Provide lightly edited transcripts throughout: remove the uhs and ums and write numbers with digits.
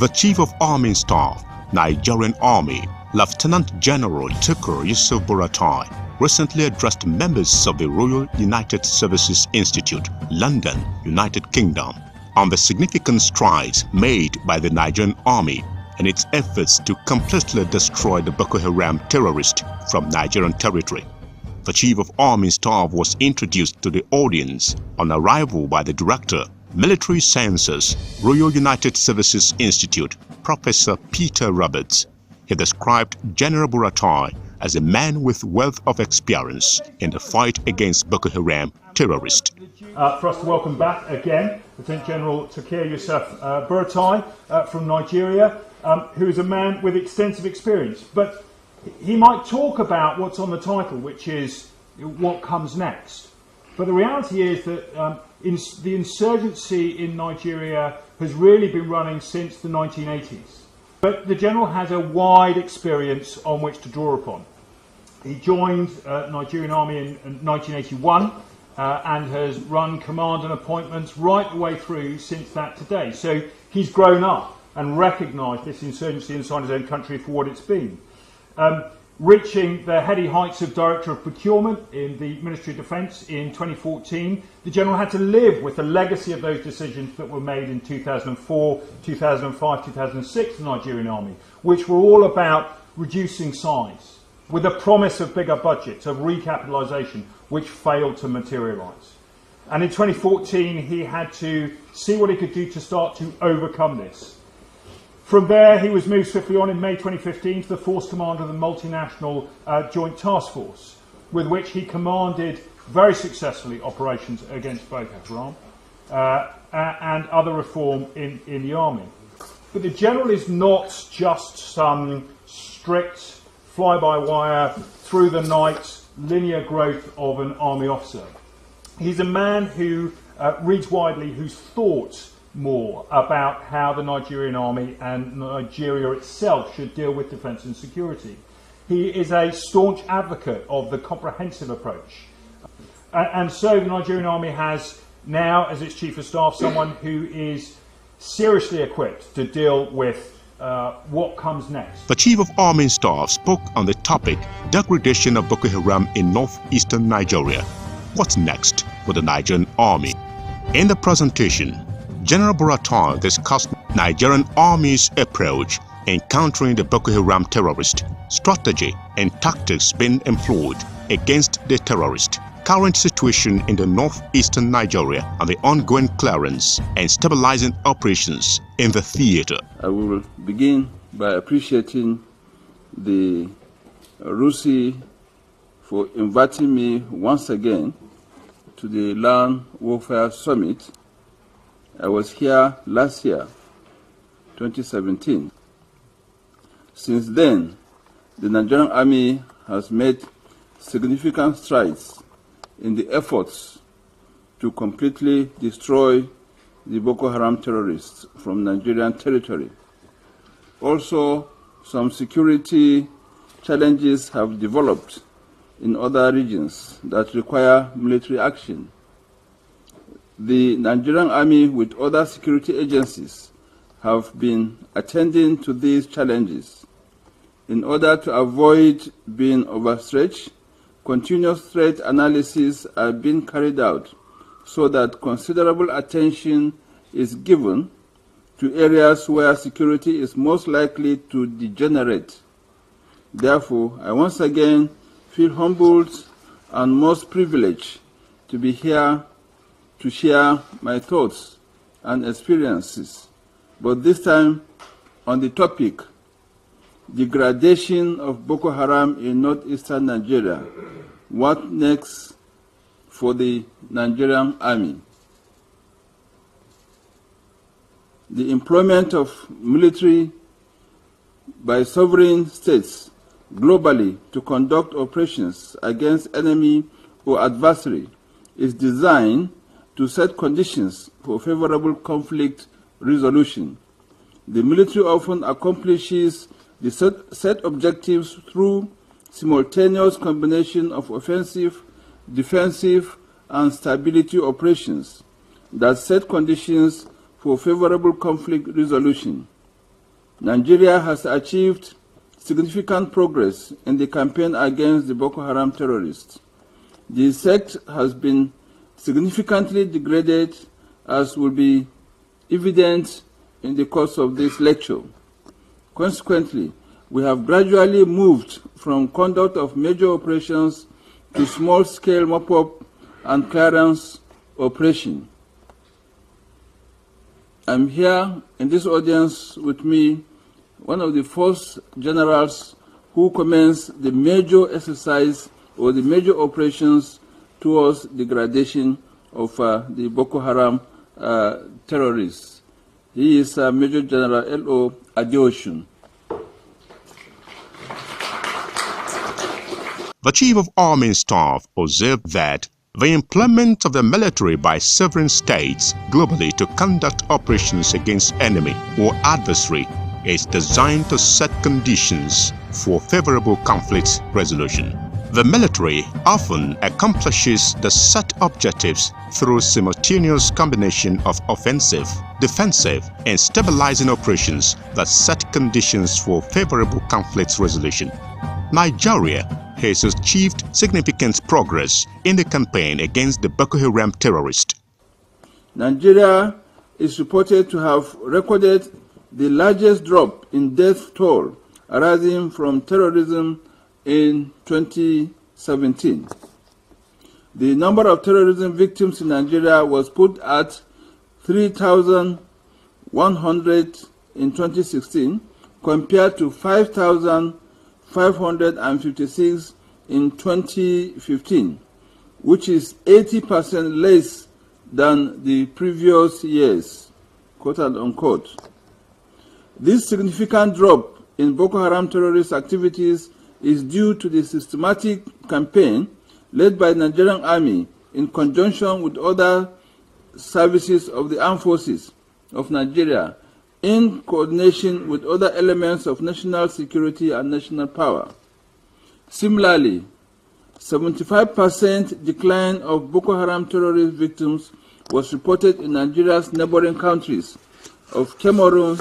The Chief of Army Staff, Nigerian Army, Lieutenant General Tukur Yusuf Buratai, recently addressed members of the Royal United Services Institute, London, United Kingdom, on the significant strides made by the Nigerian Army in its efforts to completely destroy the Boko Haram terrorists from Nigerian territory. The Chief of Army Staff was introduced to the audience on arrival by the Director, Military Sciences, Royal United Services Institute, Professor Peter Roberts. He described General Buratai as a man with wealth of experience in the fight against Boko Haram terrorists. For us to welcome back again Lieutenant General Tukur Yusuf Buratai from Nigeria, who is a man with extensive experience. But he might talk about what's on the title, which is what comes next. But the reality is that the insurgency in Nigeria has really been running since the 1980s. But the General has a wide experience on which to draw upon. He joined Nigerian Army in 1981 and has run command and appointments right the way through since that today. So he's grown up and recognised this insurgency inside his own country for what it's been. Reaching the heady heights of Director of Procurement in the Ministry of Defence in 2014, the General had to live with the legacy of those decisions that were made in 2004, 2005, 2006 in the Nigerian Army, which were all about reducing size, with a promise of bigger budgets, of recapitalisation, which failed to materialise. And in 2014, he had to see what he could do to start to overcome this. From there, he was moved swiftly on in May 2015 to the Force Commander of the Multinational Joint Task Force, with which he commanded very successfully operations against Boko Haram and other reform in the Army. But the General is not just some strict, fly-by-wire, through-the-night, linear growth of an Army officer. He's a man who reads widely, who's thought more about how the Nigerian Army and Nigeria itself should deal with defence and security. He is a staunch advocate of the comprehensive approach. And so the Nigerian Army has now, as its Chief of Staff, someone who is seriously equipped to deal with what comes next. The Chief of Army Staff spoke on the topic, degradation of Boko Haram in northeastern Nigeria. What's next for the Nigerian Army? In the presentation, General Buratai discussed Nigerian Army's approach in countering the Boko Haram terrorist, strategy and tactics being employed against the terrorist, current situation in the northeastern Nigeria, and the ongoing clearance and stabilizing operations in the theater. I will begin by appreciating the RUSI for inviting me once again to the Land Warfare Summit. I was here last year, 2017. Since then, the Nigerian Army has made significant strides in the efforts to completely destroy the Boko Haram terrorists from Nigerian territory. Also, some security challenges have developed in other regions that require military action. The Nigerian Army, with other security agencies, have been attending to these challenges. In order to avoid being overstretched, continuous threat analysis are being carried out so that considerable attention is given to areas where security is most likely to degenerate. Therefore, I once again feel humbled and most privileged to be here to share my thoughts and experiences, but this time on the topic, degradation of Boko Haram in northeastern Nigeria. What next for the Nigerian Army? The employment of military by sovereign states globally to conduct operations against enemy or adversary is designed to set conditions for favorable conflict resolution. The military often accomplishes the set objectives through simultaneous combination of offensive, defensive, and stability operations that set conditions for favorable conflict resolution. Nigeria has achieved significant progress in the campaign against the Boko Haram terrorists. The sect has been significantly degraded, as will be evident in the course of this lecture. Consequently, we have gradually moved from conduct of major operations to small-scale mop-up and clearance operation. I'm here in this audience with me, one of the first generals who commenced the major exercise or the major operations towards degradation of the Boko Haram terrorists. He is Major General L.O. Adeosun. The Chief of Army Staff observed that the employment of the military by sovereign states globally to conduct operations against enemy or adversary is designed to set conditions for favorable conflict resolution. The military often accomplishes the set objectives through simultaneous combination of offensive, defensive, and stabilizing operations that set conditions for favorable conflict resolution. Nigeria has achieved significant progress in the campaign against the Boko Haram terrorists. Nigeria is reported to have recorded the largest drop in death toll arising from terrorism in 2017. The number of terrorism victims in Nigeria was put at 3,100 in 2016 compared to 5,556 in 2015, which is 80% less than the previous years, quote unquote. This significant drop in Boko Haram terrorist activities is due to the systematic campaign led by the Nigerian Army in conjunction with other services of the armed forces of Nigeria in coordination with other elements of national security and national power. Similarly, 75% decline of Boko Haram terrorist victims was reported in Nigeria's neighboring countries of Cameroon,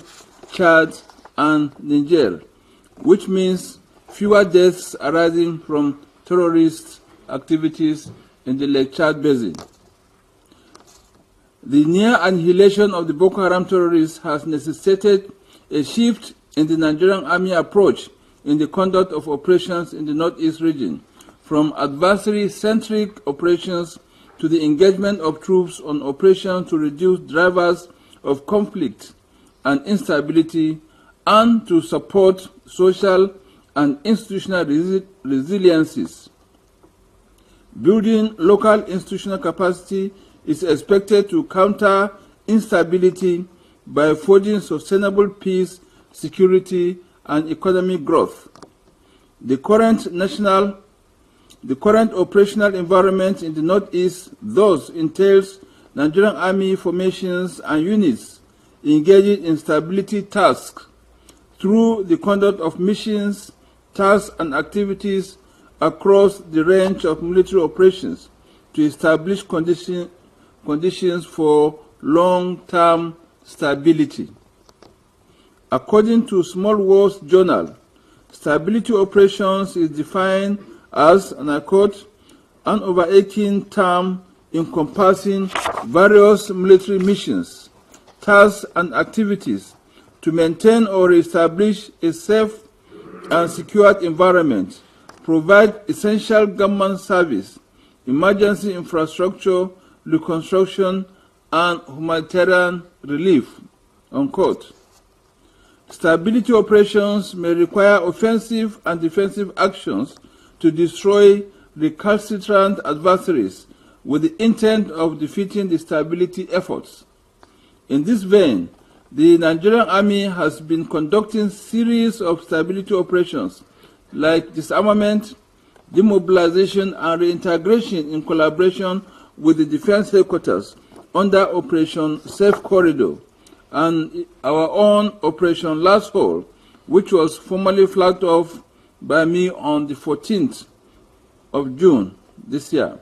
Chad, and Niger, which means fewer deaths arising from terrorist activities in the Lake Chad Basin. The near annihilation of the Boko Haram terrorists has necessitated a shift in the Nigerian Army approach in the conduct of operations in the Northeast region, from adversary-centric operations to the engagement of troops on operations to reduce drivers of conflict and instability and to support social and institutional resiliencies. Building local institutional capacity is expected to counter instability by forging sustainable peace, security, and economic growth. The current operational environment in the Northeast thus entails Nigerian Army formations and units engaging in stability tasks through the conduct of missions, tasks, and activities across the range of military operations to establish conditions for long-term stability. According to Small Wars Journal, stability operations is defined as, and I quote, an overarching term encompassing various military missions, tasks, and activities to maintain or establish a safe and secured environment, provide essential government service, emergency infrastructure, reconstruction, and humanitarian relief, unquote. Stability operations may require offensive and defensive actions to destroy recalcitrant adversaries with the intent of defeating the stability efforts. In this vein, the Nigerian Army has been conducting series of stability operations like disarmament, demobilization, and reintegration in collaboration with the Defense Headquarters under Operation Safe Corridor and our own Operation Last Hole, which was formally flagged off by me on the 14th of June this year.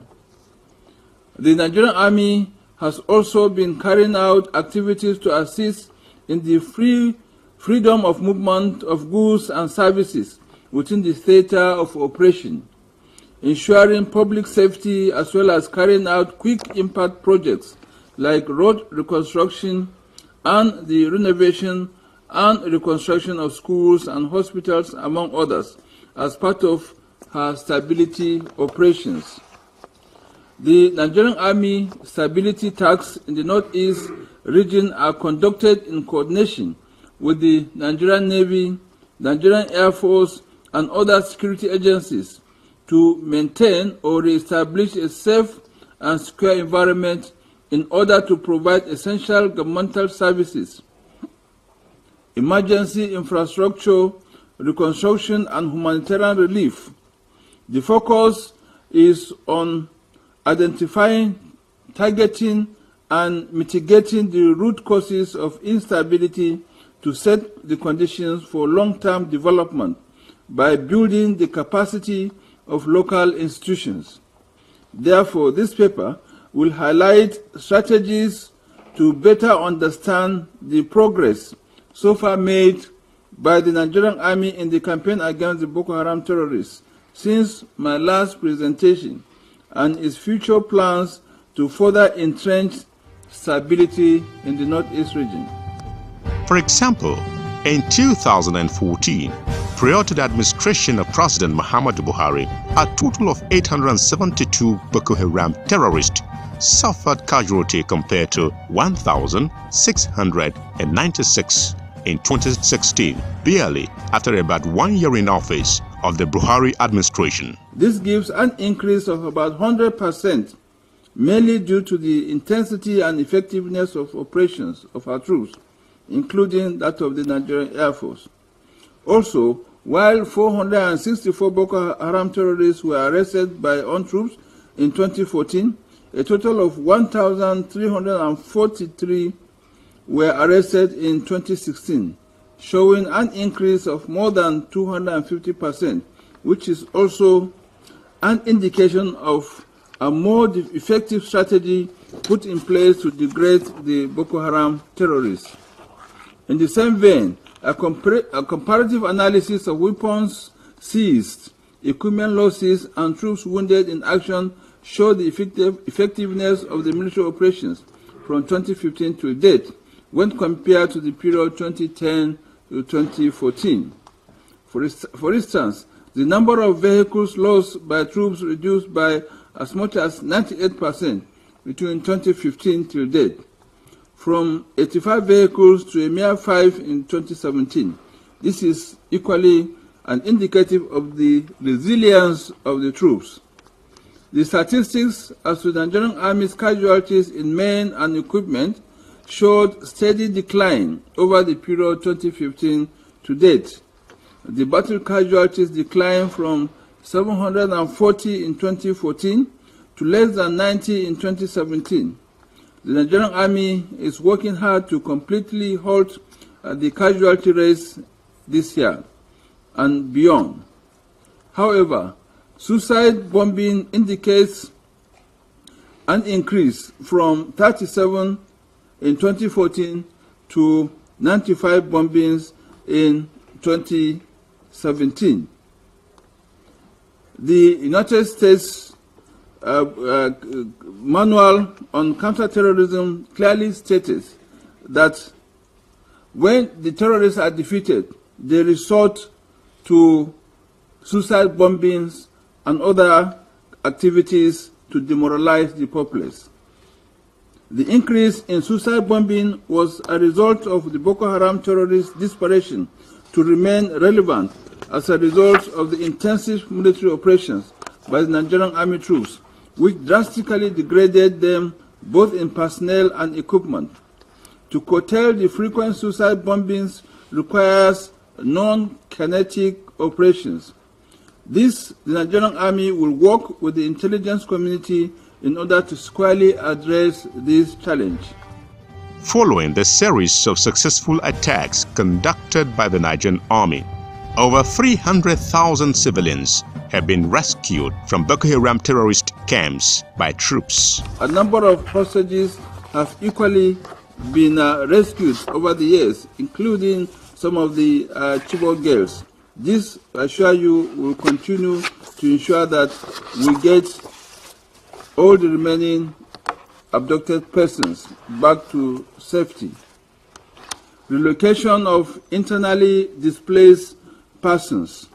The Nigerian Army has also been carrying out activities to assist in the free freedom of movement of goods and services within the theater of operation, ensuring public safety as well as carrying out quick impact projects like road reconstruction and the renovation and reconstruction of schools and hospitals, among others, as part of her stability operations. The Nigerian Army stability tasks in the Northeast region are conducted in coordination with the Nigerian Navy, Nigerian Air Force, and other security agencies to maintain or re-establish a safe and secure environment in order to provide essential governmental services, emergency infrastructure, reconstruction, and humanitarian relief. The focus is on identifying, targeting, and mitigating the root causes of instability to set the conditions for long-term development by building the capacity of local institutions. Therefore, this paper will highlight strategies to better understand the progress so far made by the Nigerian Army in the campaign against the Boko Haram terrorists since my last presentation, and its future plans to further entrench stability in the Northeast region. For example, in 2014, prior to the administration of President Muhammadu Buhari, a total of 872 Boko Haram terrorists suffered casualty compared to 1,696 in 2016, barely after about 1 year in office of the Buhari administration. This gives an increase of about 100%, mainly due to the intensity and effectiveness of operations of our troops, including that of the Nigerian Air Force. Also, while 464 Boko Haram terrorists were arrested by armed troops in 2014, a total of 1,343 were arrested in 2016, showing an increase of more than 250%, which is also an indication of a more effective strategy put in place to degrade the Boko Haram terrorists. In the same vein, a comparative analysis of weapons seized, equipment losses, and troops wounded in action showed the effectiveness of the military operations from 2015 to date when compared to the period 2010 to 2014. For instance, the number of vehicles lost by troops reduced by as much as 98% between 2015 till date, from 85 vehicles to a mere 5 in 2017. This is equally an indicative of the resilience of the troops. The statistics as to the Nigerian Army's casualties in men and equipment showed steady decline over the period 2015 to date. The battle casualties declined from 740 in 2014 to less than 90 in 2017. The Nigerian Army is working hard to completely halt the casualty rates this year and beyond. However, suicide bombing indicates an increase from 37 in 2014 to 95 bombings in 2017. The United States manual on counterterrorism clearly stated that when the terrorists are defeated, they resort to suicide bombings and other activities to demoralize the populace. The increase in suicide bombing was a result of the Boko Haram terrorists' desperation to remain relevant as a result of the intensive military operations by the Nigerian Army troops, which drastically degraded them both in personnel and equipment. To curtail the frequent suicide bombings requires non-kinetic operations. The Nigerian Army will work with the intelligence community in order to squarely address this challenge. Following the series of successful attacks conducted by the Nigerian Army, over 300,000 civilians have been rescued from Boko Haram terrorist camps by troops. A number of hostages have equally been rescued over the years, including some of the Chibok girls. This, I assure you, will continue to ensure that we get all the remaining abducted persons back to safety. Relocation of internally displaced persons.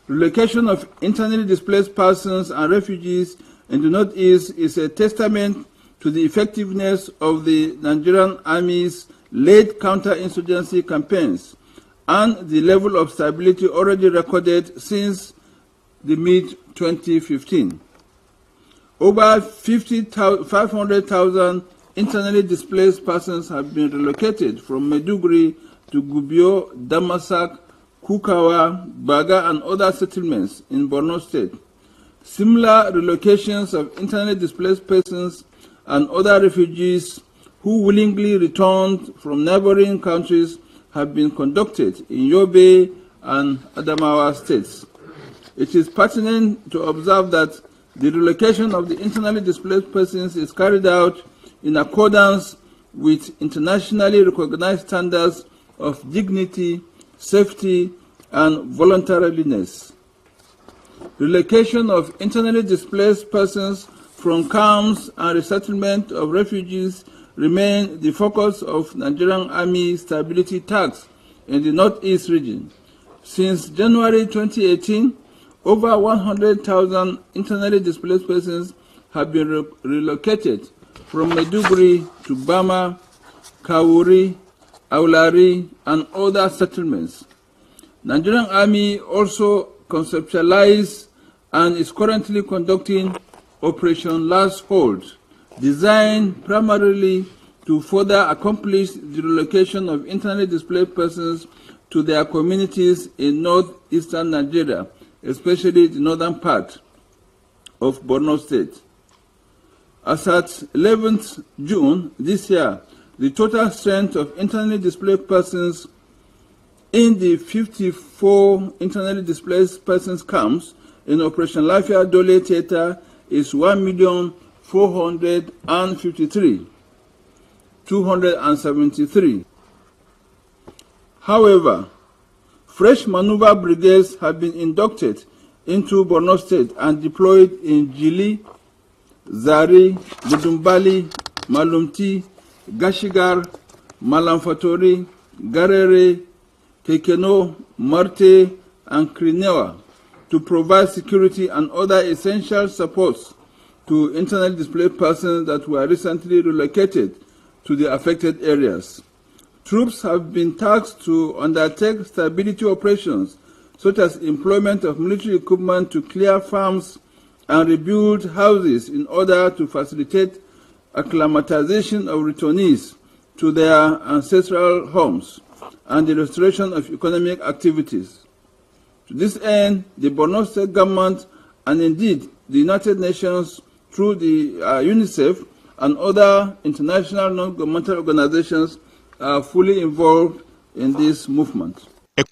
Relocation of internally displaced persons and refugees in the Northeast is a testament to the effectiveness of the Nigerian Army's late counterinsurgency campaigns and the level of stability already recorded since the mid-2015. Over 500,000 internally displaced persons have been relocated from Maiduguri to Gubio, Damasak, Kukawa, Baga, and other settlements in Borno State. Similar relocations of internally displaced persons and other refugees who willingly returned from neighboring countries have been conducted in Yobe and Adamawa states. It is pertinent to observe that the relocation of the internally displaced persons is carried out in accordance with internationally recognized standards of dignity, safety, and voluntariness. Relocation of internally displaced persons from camps and resettlement of refugees remain the focus of Nigerian Army stability tasks in the Northeast region. Since January 2018, over 100,000 internally displaced persons have been relocated from Maiduguri to Bama, Kawuri, Aulari, and other settlements. Nigerian Army also conceptualized and is currently conducting Operation Last Hold, designed primarily to further accomplish the relocation of internally displaced persons to their communities in northeastern Nigeria, especially the northern part of Borno State. As at 11th June this year, the total strength of internally displaced persons in the 54 internally displaced persons camps in Operation Lafia Dole Theater is 1,453,273. However, fresh maneuver brigades have been inducted into Borno State and deployed in Jili, Zari, Budumbali, Malumti, Gashigar, Malamfatori, Garere, Kekeno, Marte, and Krinewa to provide security and other essential supports to internally displaced persons that were recently relocated to the affected areas. Troops have been tasked to undertake stability operations, such as employment of military equipment to clear farms and rebuild houses in order to facilitate acclimatization of returnees to their ancestral homes and the restoration of economic activities. To this end, the Borno State government and indeed the United Nations through the UNICEF and other international non-governmental organizations are fully involved in this movement.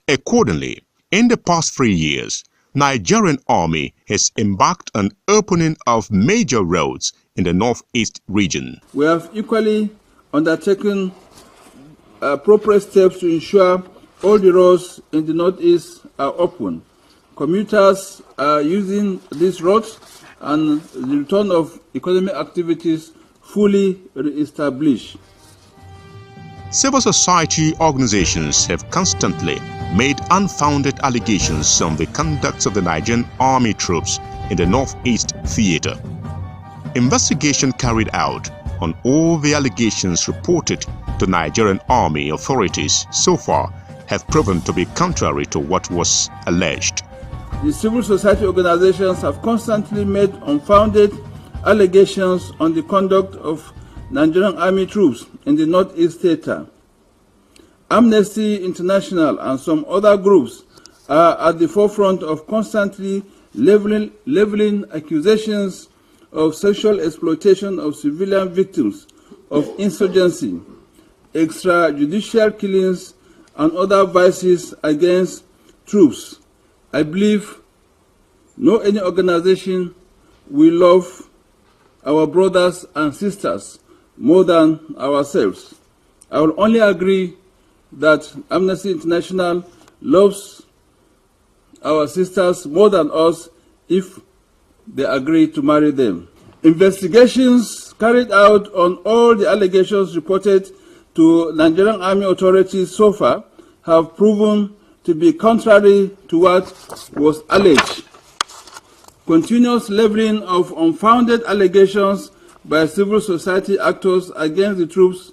Accordingly, in the past 3 years, Nigerian Army has embarked on opening of major roads in the northeast region. We have equally undertaken appropriate steps to ensure all the roads in the northeast are open. Commuters are using these roads and the return of economic activities fully re-established. Civil society organizations have constantly made unfounded allegations on the conduct of the Nigerian Army troops in the Northeast Theater. Investigation carried out on all the allegations reported to Nigerian Army authorities so far have proven to be contrary to what was alleged. The civil society organizations have constantly made unfounded allegations on the conduct of Nigerian Army troops in the Northeast Theater. Amnesty International and some other groups are at the forefront of constantly leveling accusations of sexual exploitation of civilian victims of insurgency, extrajudicial killings, and other vices against troops. I believe no any organization will love our brothers and sisters more than ourselves. I will only agree that Amnesty International loves our sisters more than us if they agree to marry them. Investigations carried out on all the allegations reported to Nigerian Army authorities so far have proven to be contrary to what was alleged. Continuous leveling of unfounded allegations by civil society actors against the troops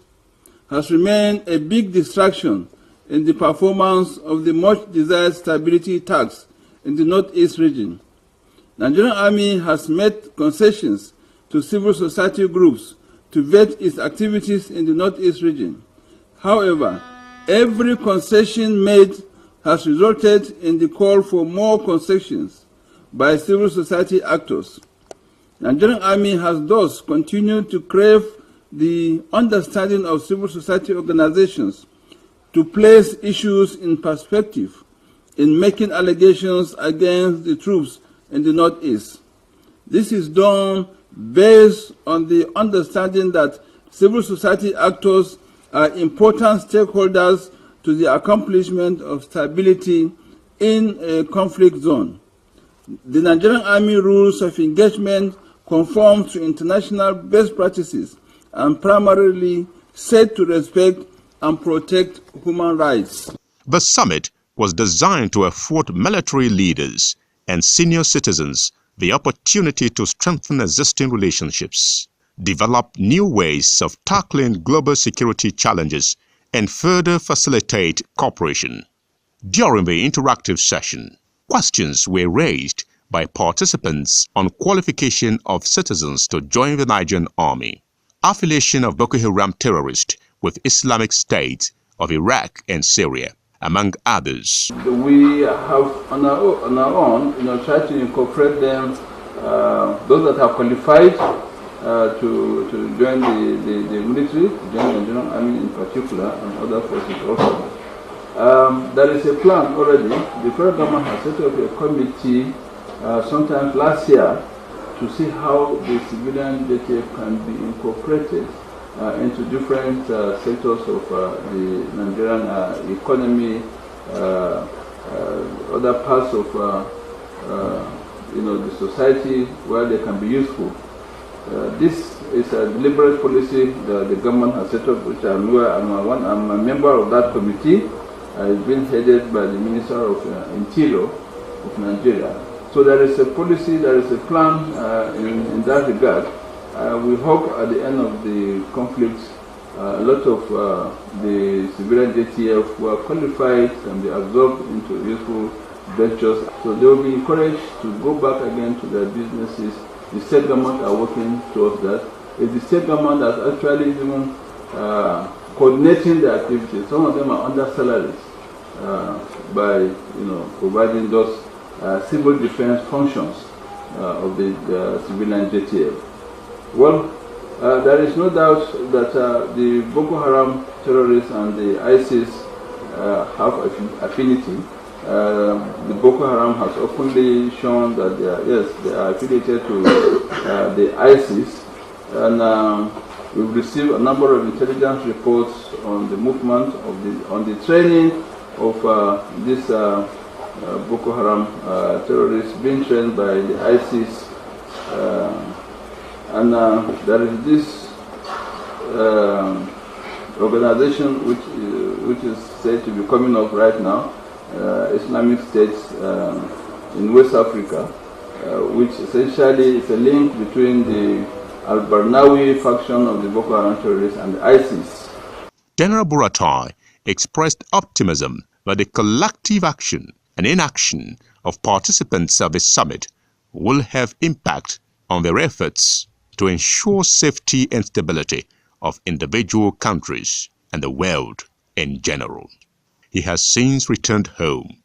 has remained a big distraction in the performance of the much-desired stability task in the Northeast region. Nigerian Army has made concessions to civil society groups to vet its activities in the Northeast region. However, every concession made has resulted in the call for more concessions by civil society actors. Nigerian Army has thus continued to crave the understanding of civil society organizations to place issues in perspective in making allegations against the troops in the Northeast. This is done based on the understanding that civil society actors are important stakeholders to the accomplishment of stability in a conflict zone. The Nigerian Army rules of engagement conform to international best practices and primarily set to respect and protect human rights. The summit was designed to afford military leaders and senior citizens the opportunity to strengthen existing relationships, develop new ways of tackling global security challenges, and further facilitate cooperation. During the interactive session, questions were raised by participants on qualification of citizens to join the Nigerian Army, affiliation of Boko Haram terrorists with Islamic State of Iraq and Syria, among others. We have on our own, tried to incorporate them, those that have qualified to join the military, join the Nigerian Army in particular, and other forces also. There is a plan already. The federal government has set up a committee sometime last year to see how the civilian JTF can be incorporated into different sectors of the Nigerian economy, other parts of the society where they can be useful. This is a deliberate policy that the government has set up, which I'm a member of that committee. It's been headed by the Minister of Interior of Nigeria. So there is a policy, there is a plan in that regard. We hope at the end of the conflict, a lot of the civilian JTF who are qualified can be absorbed into useful ventures. So they will be encouraged to go back again to their businesses. The state government are working towards that. It's the state government that's actually even coordinating the activities. Some of them are under salaries by providing those civil defense functions of the civilian JTF. Well, there is no doubt that the Boko Haram terrorists and the ISIS have affinity. The Boko Haram has openly shown that they are affiliated to the ISIS, and we've received a number of intelligence reports on the movement of on the training of this Boko Haram terrorists being trained by the ISIS, and there is this organization which is said to be coming up right now, Islamic State in West Africa, which essentially is a link between the Al-Barnawi faction of the Boko Haram terrorists and the ISIS. General Buratai expressed optimism that the collective action and inaction of participants of the summit will have impact on their efforts to ensure safety and stability of individual countries and the world in general. He has since returned home